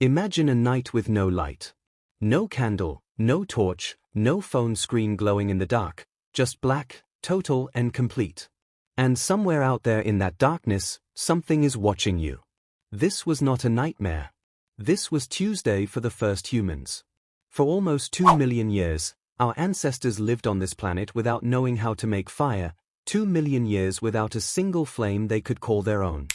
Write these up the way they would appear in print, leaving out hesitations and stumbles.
Imagine a night with no light. No candle, no torch, no phone screen glowing in the dark, just black, total and complete. And somewhere out there in that darkness, something is watching you. This was not a nightmare. This was Tuesday for the first humans. For almost 2 million years, our ancestors lived on this planet without knowing how to make fire, 2 million years without a single flame they could call their own.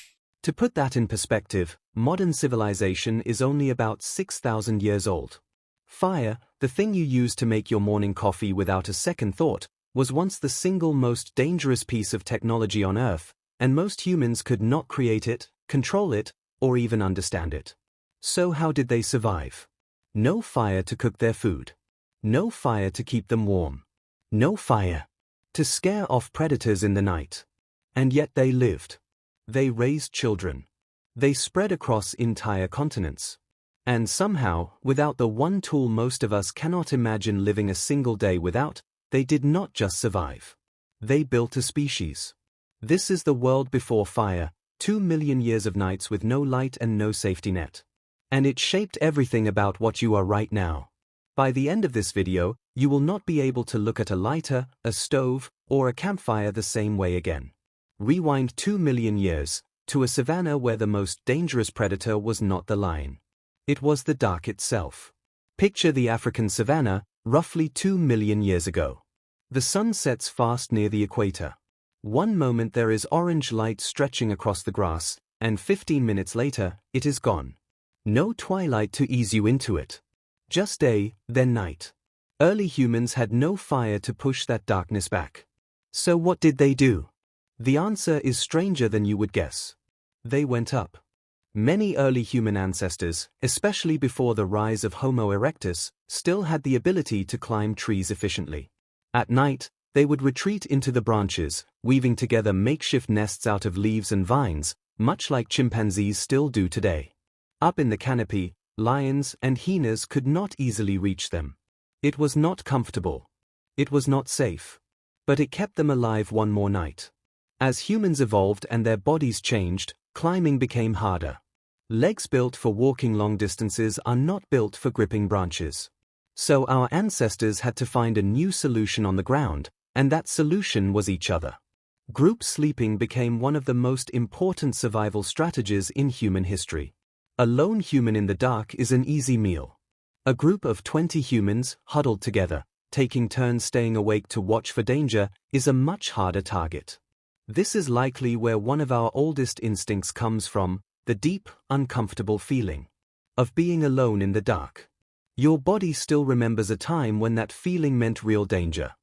To put that in perspective, modern civilization is only about 6,000 years old. Fire, the thing you use to make your morning coffee without a second thought, was once the single most dangerous piece of technology on Earth, and most humans could not create it, control it, or even understand it. So how did they survive? No fire to cook their food. No fire to keep them warm. No fire to scare off predators in the night. And yet they lived. They raised children. They spread across entire continents. And somehow, without the one tool most of us cannot imagine living a single day without, they did not just survive. They built a species. This is the world before fire, 2 million years of nights with no light and no safety net. And it shaped everything about what you are right now. By the end of this video, you will not be able to look at a lighter, a stove, or a campfire the same way again. Rewind 2 million years, to a savanna where the most dangerous predator was not the lion. It was the dark itself. Picture the African savanna, roughly 2 million years ago. The sun sets fast near the equator. One moment there is orange light stretching across the grass, and 15 minutes later, it is gone. No twilight to ease you into it. Just day, then night. Early humans had no fire to push that darkness back. So what did they do? The answer is stranger than you would guess. They went up. Many early human ancestors, especially before the rise of Homo erectus, still had the ability to climb trees efficiently. At night, they would retreat into the branches, weaving together makeshift nests out of leaves and vines, much like chimpanzees still do today. Up in the canopy, lions and hyenas could not easily reach them. It was not comfortable. It was not safe. But it kept them alive one more night. As humans evolved and their bodies changed, climbing became harder. Legs built for walking long distances are not built for gripping branches. So our ancestors had to find a new solution on the ground, and that solution was each other. Group sleeping became one of the most important survival strategies in human history. A lone human in the dark is an easy meal. A group of 20 humans, huddled together, taking turns staying awake to watch for danger, is a much harder target. This is likely where one of our oldest instincts comes from, the deep, uncomfortable feeling of being alone in the dark. Your body still remembers a time when that feeling meant real danger.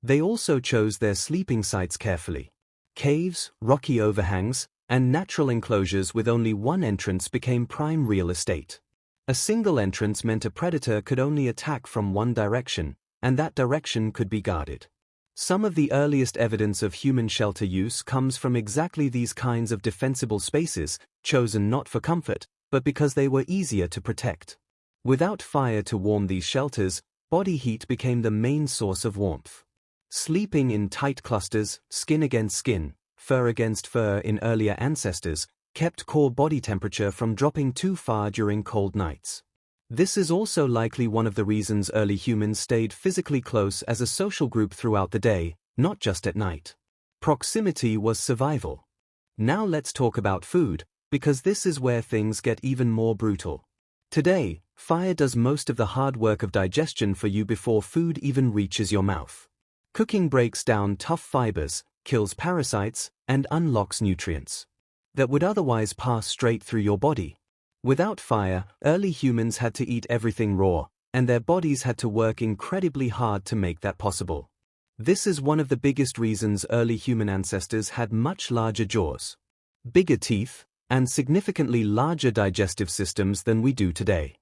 They also chose their sleeping sites carefully. Caves, rocky overhangs, and natural enclosures with only one entrance became prime real estate. A single entrance meant a predator could only attack from one direction, and that direction could be guarded. Some of the earliest evidence of human shelter use comes from exactly these kinds of defensible spaces, chosen not for comfort, but because they were easier to protect. Without fire to warm these shelters, body heat became the main source of warmth. Sleeping in tight clusters, skin against skin, fur against fur in earlier ancestors, kept core body temperature from dropping too far during cold nights. This is also likely one of the reasons early humans stayed physically close as a social group throughout the day, not just at night. Proximity was survival. Now let's talk about food, because this is where things get even more brutal. Today, fire does most of the hard work of digestion for you before food even reaches your mouth. Cooking breaks down tough fibers, kills parasites, and unlocks nutrients that would otherwise pass straight through your body. Without fire, early humans had to eat everything raw, and their bodies had to work incredibly hard to make that possible. This is one of the biggest reasons early human ancestors had much larger jaws, bigger teeth, and significantly larger digestive systems than we do today.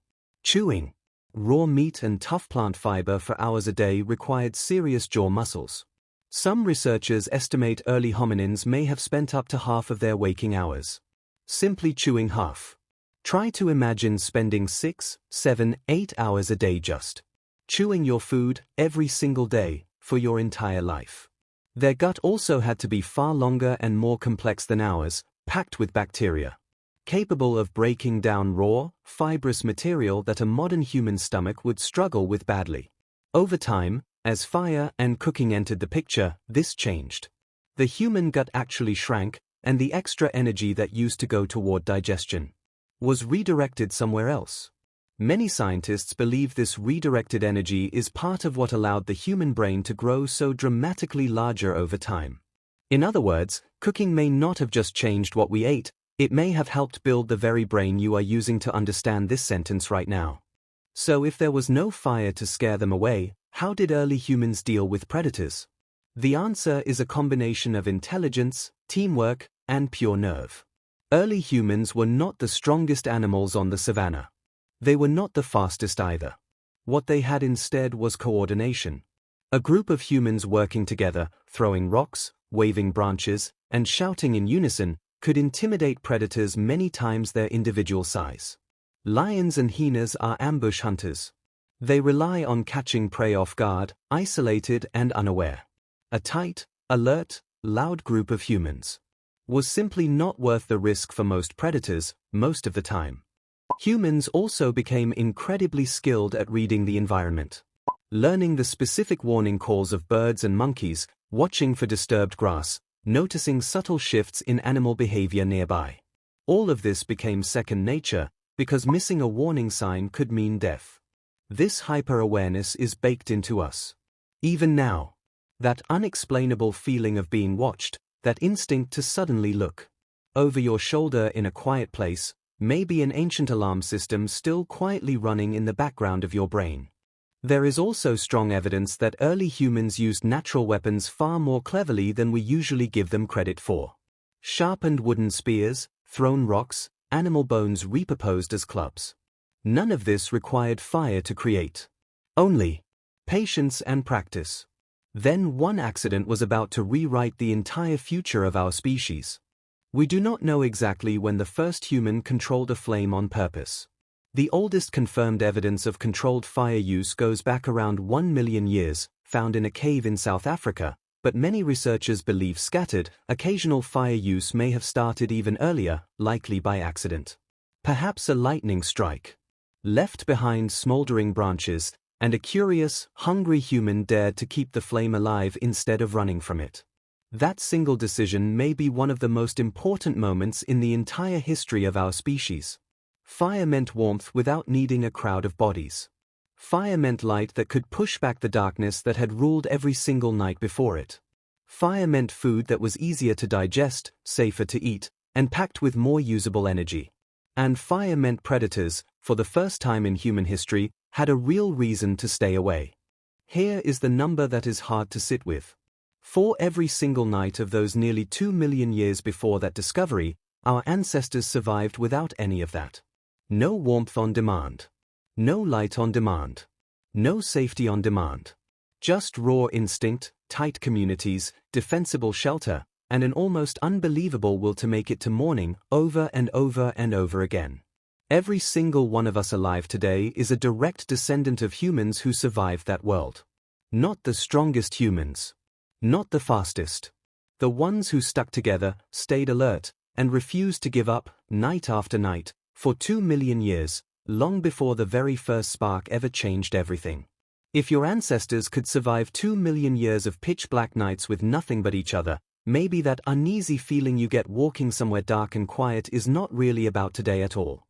Chewing raw meat and tough plant fiber for hours a day required serious jaw muscles. Some researchers estimate early hominins may have spent up to half of their waking hours simply chewing half. Try to imagine spending 6, 7, 8 hours a day just chewing your food every single day for your entire life. Their gut also had to be far longer and more complex than ours, packed with bacteria. capable of breaking down raw, fibrous material that a modern human stomach would struggle with badly. Over time, as fire and cooking entered the picture, this changed. The human gut actually shrank, and the extra energy that used to go toward digestion was redirected somewhere else. Many scientists believe this redirected energy is part of what allowed the human brain to grow so dramatically larger over time. In other words, cooking may not have just changed what we ate, it may have helped build the very brain you are using to understand this sentence right now. So if there was no fire to scare them away, how did early humans deal with predators? The answer is a combination of intelligence, teamwork, and pure nerve. Early humans were not the strongest animals on the savannah. They were not the fastest either. What they had instead was coordination. A group of humans working together, throwing rocks, waving branches, and shouting in unison, could intimidate predators many times their individual size. Lions and hyenas are ambush hunters. They rely on catching prey off guard, isolated and unaware. A tight, alert, loud group of humans was simply not worth the risk for most predators, most of the time. Humans also became incredibly skilled at reading the environment. Learning the specific warning calls of birds and monkeys, watching for disturbed grass, noticing subtle shifts in animal behavior nearby. All of this became second nature, because missing a warning sign could mean death. This hyper-awareness is baked into us. Even now, that unexplainable feeling of being watched, that instinct to suddenly look over your shoulder in a quiet place, may be an ancient alarm system still quietly running in the background of your brain. There is also strong evidence that early humans used natural weapons far more cleverly than we usually give them credit for. Sharpened wooden spears, thrown rocks, animal bones repurposed as clubs. None of this required fire to create. Only patience and practice. Then one accident was about to rewrite the entire future of our species. We do not know exactly when the first human controlled a flame on purpose. The oldest confirmed evidence of controlled fire use goes back around 1 million years, found in a cave in South Africa, but many researchers believe scattered, occasional fire use may have started even earlier, likely by accident. Perhaps a lightning strike left behind smoldering branches, and a curious, hungry human dared to keep the flame alive instead of running from it. That single decision may be one of the most important moments in the entire history of our species. Fire meant warmth without needing a crowd of bodies. Fire meant light that could push back the darkness that had ruled every single night before it. Fire meant food that was easier to digest, safer to eat, and packed with more usable energy. And fire meant predators, for the first time in human history, had a real reason to stay away. Here is the number that is hard to sit with. For every single night of those nearly 2 million years before that discovery, our ancestors survived without any of that. No warmth on demand. No light on demand. No safety on demand. Just raw instinct, tight communities, defensible shelter, and an almost unbelievable will to make it to morning over and over and over again. Every single one of us alive today is a direct descendant of humans who survived that world. Not the strongest humans. Not the fastest. The ones who stuck together, stayed alert, and refused to give up, night after night, for 2 million years, long before the very first spark ever changed everything. If your ancestors could survive 2 million years of pitch-black nights with nothing but each other, maybe that uneasy feeling you get walking somewhere dark and quiet is not really about today at all.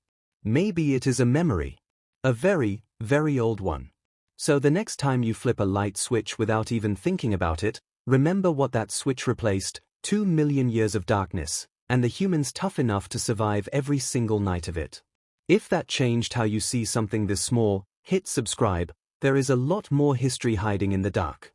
Maybe it is a memory. A very, very old one. So the next time you flip a light switch without even thinking about it, remember what that switch replaced: 2 million years of darkness, and the humans tough enough to survive every single night of it. If that changed how you see something this small, hit subscribe. There is a lot more history hiding in the dark.